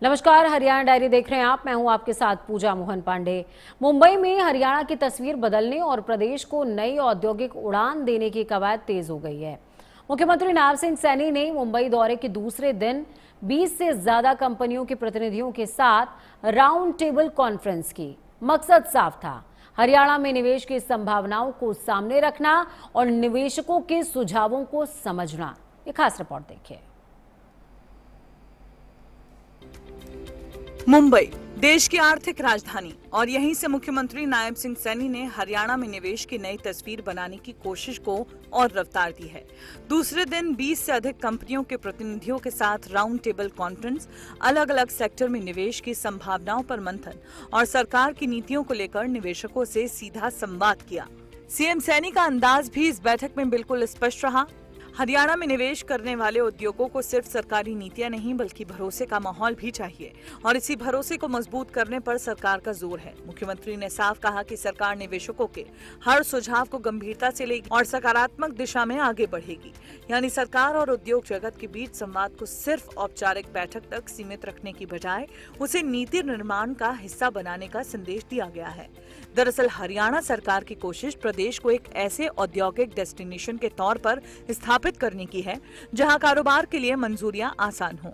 नमस्कार, हरियाणा डायरी देख रहे हैं आप। मैं हूं आपके साथ पूजा मोहन पांडे। मुंबई में हरियाणा की तस्वीर बदलने और प्रदेश को नई औद्योगिक उड़ान देने की कवायद तेज हो गई है। मुख्यमंत्री नायब सिंह सैनी ने मुंबई दौरे के दूसरे दिन 20 से ज्यादा कंपनियों के प्रतिनिधियों के साथ राउंड टेबल कॉन्फ्रेंस की। मकसद साफ था, हरियाणा में निवेश की संभावनाओं को सामने रखना और निवेशकों के सुझावों को समझना। ये खास रिपोर्ट देखिए। मुंबई देश की आर्थिक राजधानी और यहीं से मुख्यमंत्री नायब सिंह सैनी ने हरियाणा में निवेश की नई तस्वीर बनाने की कोशिश को और रफ्तार दी है। दूसरे दिन 20 से अधिक कंपनियों के प्रतिनिधियों के साथ राउंड टेबल कॉन्फ्रेंस, अलग अलग सेक्टर में निवेश की संभावनाओं पर मंथन और सरकार की नीतियों को लेकर निवेशकों से सीधा संवाद किया। सीएम सैनी का अंदाज भी इस बैठक में बिल्कुल स्पष्ट रहा। हरियाणा में निवेश करने वाले उद्योगों को सिर्फ सरकारी नीतियां नहीं बल्कि भरोसे का माहौल भी चाहिए और इसी भरोसे को मजबूत करने पर सरकार का जोर है। मुख्यमंत्री ने साफ कहा कि सरकार निवेशकों के हर सुझाव को गंभीरता से लेगी और सकारात्मक दिशा में आगे बढ़ेगी। यानी सरकार और उद्योग जगत के बीच संवाद को सिर्फ औपचारिक बैठक तक सीमित रखने की बजाय उसे नीति निर्माण का हिस्सा बनाने का संदेश दिया गया है। दरअसल हरियाणा सरकार की कोशिश प्रदेश को एक ऐसे औद्योगिक डेस्टिनेशन के तौर पर स्थापित करने की है जहां कारोबार के लिए मंजूरियां आसान हो,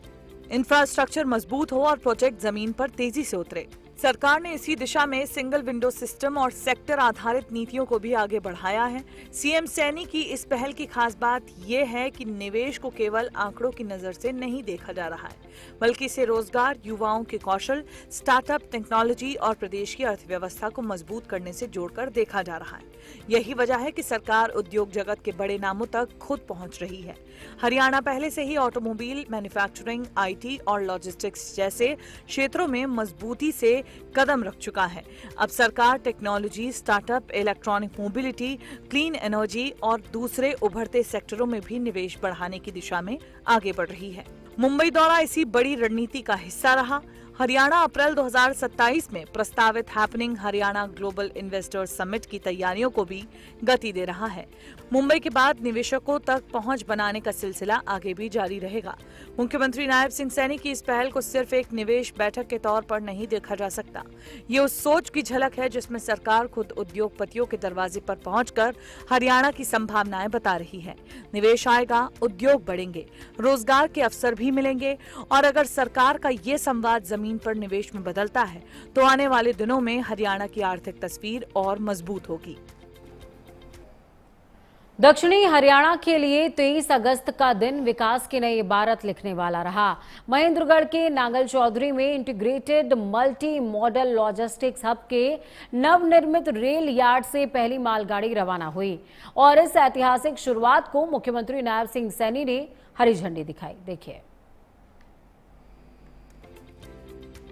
इंफ्रास्ट्रक्चर मजबूत हो और प्रोजेक्ट जमीन पर तेजी से उतरे। सरकार ने इसी दिशा में सिंगल विंडो सिस्टम और सेक्टर आधारित नीतियों को भी आगे बढ़ाया है। सीएम सैनी की इस पहल की खास बात यह है कि निवेश को केवल आंकड़ों की नजर से नहीं देखा जा रहा है, बल्कि इसे रोजगार, युवाओं के कौशल, स्टार्टअप, टेक्नोलॉजी और प्रदेश की अर्थव्यवस्था को मजबूत करने से जोड़कर देखा जा रहा है। यही वजह है कि सरकार उद्योग जगत के बड़े नामों तक खुद पहुंच रही है। हरियाणा पहले से ही ऑटोमोबाइल, मैन्युफैक्चरिंग, आईटी और लॉजिस्टिक्स जैसे क्षेत्रों में मजबूती से कदम रख चुका है। अब सरकार technology, startup, electronic mobility, clean energy और दूसरे उभरते सेक्टरों में भी निवेश बढ़ाने की दिशा में आगे बढ़ रही है। मुंबई दौरा इसी बड़ी रणनीति का हिस्सा रहा। हरियाणा अप्रैल 2027 में प्रस्तावित happening Haryana global investors summit की तैयारियों को भी गति दे रहा है। मुंबई के बाद निवेशकों तक पहुंच बनाने का सिलसिला आगे भी जारी रहेगा। मुख्यमंत्री नायब सिंह सैनी की इस पहल को सिर्फ एक निवेश बैठक के तौर पर नहीं देखा जा सकता। ये उस सोच की झलक है जिसमें सरकार खुद उद्योगपतियों के दरवाजे पर पहुंचकर हरियाणा की संभावनाएं बता रही है। निवेश आएगा, उद्योग बढ़ेंगे, रोजगार के अवसर भी मिलेंगे और अगर सरकार का ये संवाद जमीन पर निवेश में बदलता है तो आने वाले दिनों में हरियाणा की आर्थिक तस्वीर और मजबूत होगी। दक्षिणी हरियाणा के लिए 23 अगस्त का दिन विकास की नई इबारत लिखने वाला रहा। महेंद्रगढ़ के नांगल चौधरी में integrated multi modal logistics hub के नवनिर्मित रेल यार्ड से पहली मालगाड़ी रवाना हुई और इस ऐतिहासिक शुरुआत को मुख्यमंत्री नायब सिंह सैनी ने हरी झंडी दिखाई। देखिए,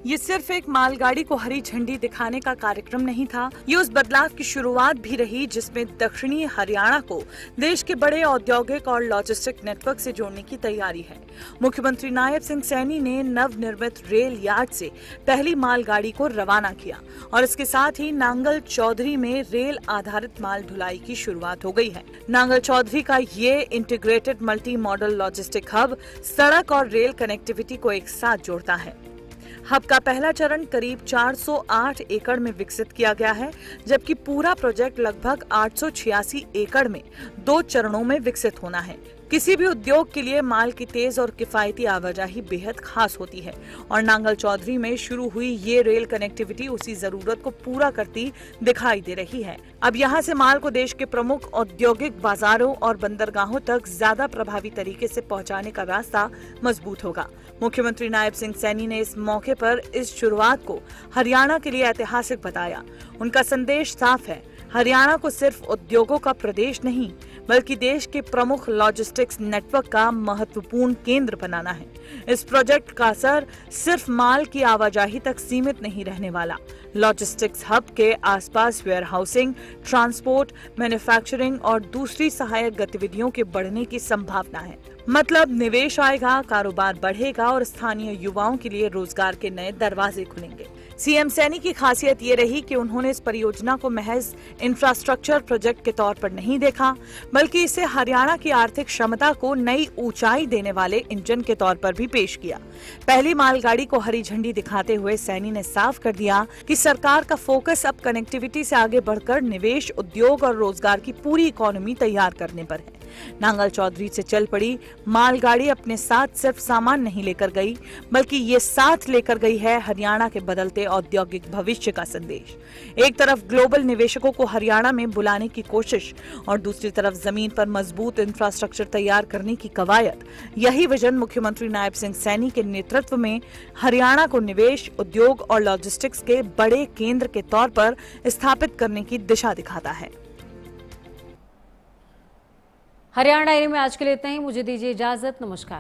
ये सिर्फ एक मालगाड़ी को हरी झंडी दिखाने का कार्यक्रम नहीं था, ये उस बदलाव की शुरुआत भी रही जिसमें दक्षिणी हरियाणा को देश के बड़े औद्योगिक और लॉजिस्टिक नेटवर्क से जोड़ने की तैयारी है। मुख्यमंत्री नायब सिंह सैनी ने नवनिर्मित रेल यार्ड से पहली मालगाड़ी को रवाना किया और इसके साथ ही नांगल चौधरी में रेल आधारित माल ढुलाई की शुरुआत हो गई है। नांगल चौधरी का ये integrated multi modal logistic hub सड़क और रेल कनेक्टिविटी को एक साथ जोड़ता है। हब का पहला चरण करीब 408 एकड़ में विकसित किया गया है, जबकि पूरा प्रोजेक्ट लगभग 886 एकड़ में 2 चरणों में विकसित होना है। किसी भी उद्योग के लिए माल की तेज और किफायती आवाजाही बेहद खास होती है और नांगल चौधरी में शुरू हुई ये रेल कनेक्टिविटी उसी जरूरत को पूरा करती दिखाई दे रही है। अब यहाँ से माल को देश के प्रमुख औद्योगिक बाजारों और बंदरगाहों तक ज्यादा प्रभावी तरीके से पहुँचाने का रास्ता मजबूत होगा। मुख्यमंत्री नायब सिंह सैनी ने इस मौके पर इस शुरुआत को हरियाणा के लिए ऐतिहासिक बताया। उनका संदेश साफ है, हरियाणा को सिर्फ उद्योगों का प्रदेश नहीं बल्कि देश के प्रमुख लॉजिस्टिक्स नेटवर्क का महत्वपूर्ण केंद्र बनाना है। इस प्रोजेक्ट का असर सिर्फ माल की आवाजाही तक सीमित नहीं रहने वाला। लॉजिस्टिक्स हब के आसपास वेयरहाउसिंग, ट्रांसपोर्ट, मैन्युफैक्चरिंग और दूसरी सहायक गतिविधियों के बढ़ने की संभावना है। मतलब निवेश आएगा, कारोबार बढ़ेगा और स्थानीय युवाओं के लिए रोजगार के नए दरवाजे खुलेंगे। सीएम सैनी की खासियत ये रही कि उन्होंने इस परियोजना को महज इंफ्रास्ट्रक्चर प्रोजेक्ट के तौर पर नहीं देखा, बल्कि इसे हरियाणा की आर्थिक क्षमता को नई ऊंचाई देने वाले इंजन के तौर पर भी पेश किया। पहली मालगाड़ी को हरी झंडी दिखाते हुए सैनी ने साफ कर दिया कि सरकार का फोकस अब कनेक्टिविटी से आगे बढ़कर निवेश, उद्योग और रोजगार की पूरी इकोनॉमी तैयार करने पर है। नांगल चौधरी से चल पड़ी मालगाड़ी अपने साथ सिर्फ सामान नहीं लेकर गई, बल्कि ये साथ लेकर गई है हरियाणा के बदलते औद्योगिक भविष्य का संदेश। एक तरफ ग्लोबल निवेशकों को हरियाणा में बुलाने की कोशिश और दूसरी तरफ जमीन पर मजबूत इंफ्रास्ट्रक्चर तैयार करने की कवायद। यही विजन मुख्यमंत्री नायब सिंह सैनी के नेतृत्व में हरियाणा को निवेश, उद्योग और लॉजिस्टिक्स के बड़े केंद्र के तौर पर स्थापित करने की दिशा दिखाता है। हरियाणा डायरी में आज के लिए इतना ही। मुझे दीजिए इजाजत। नमस्कार।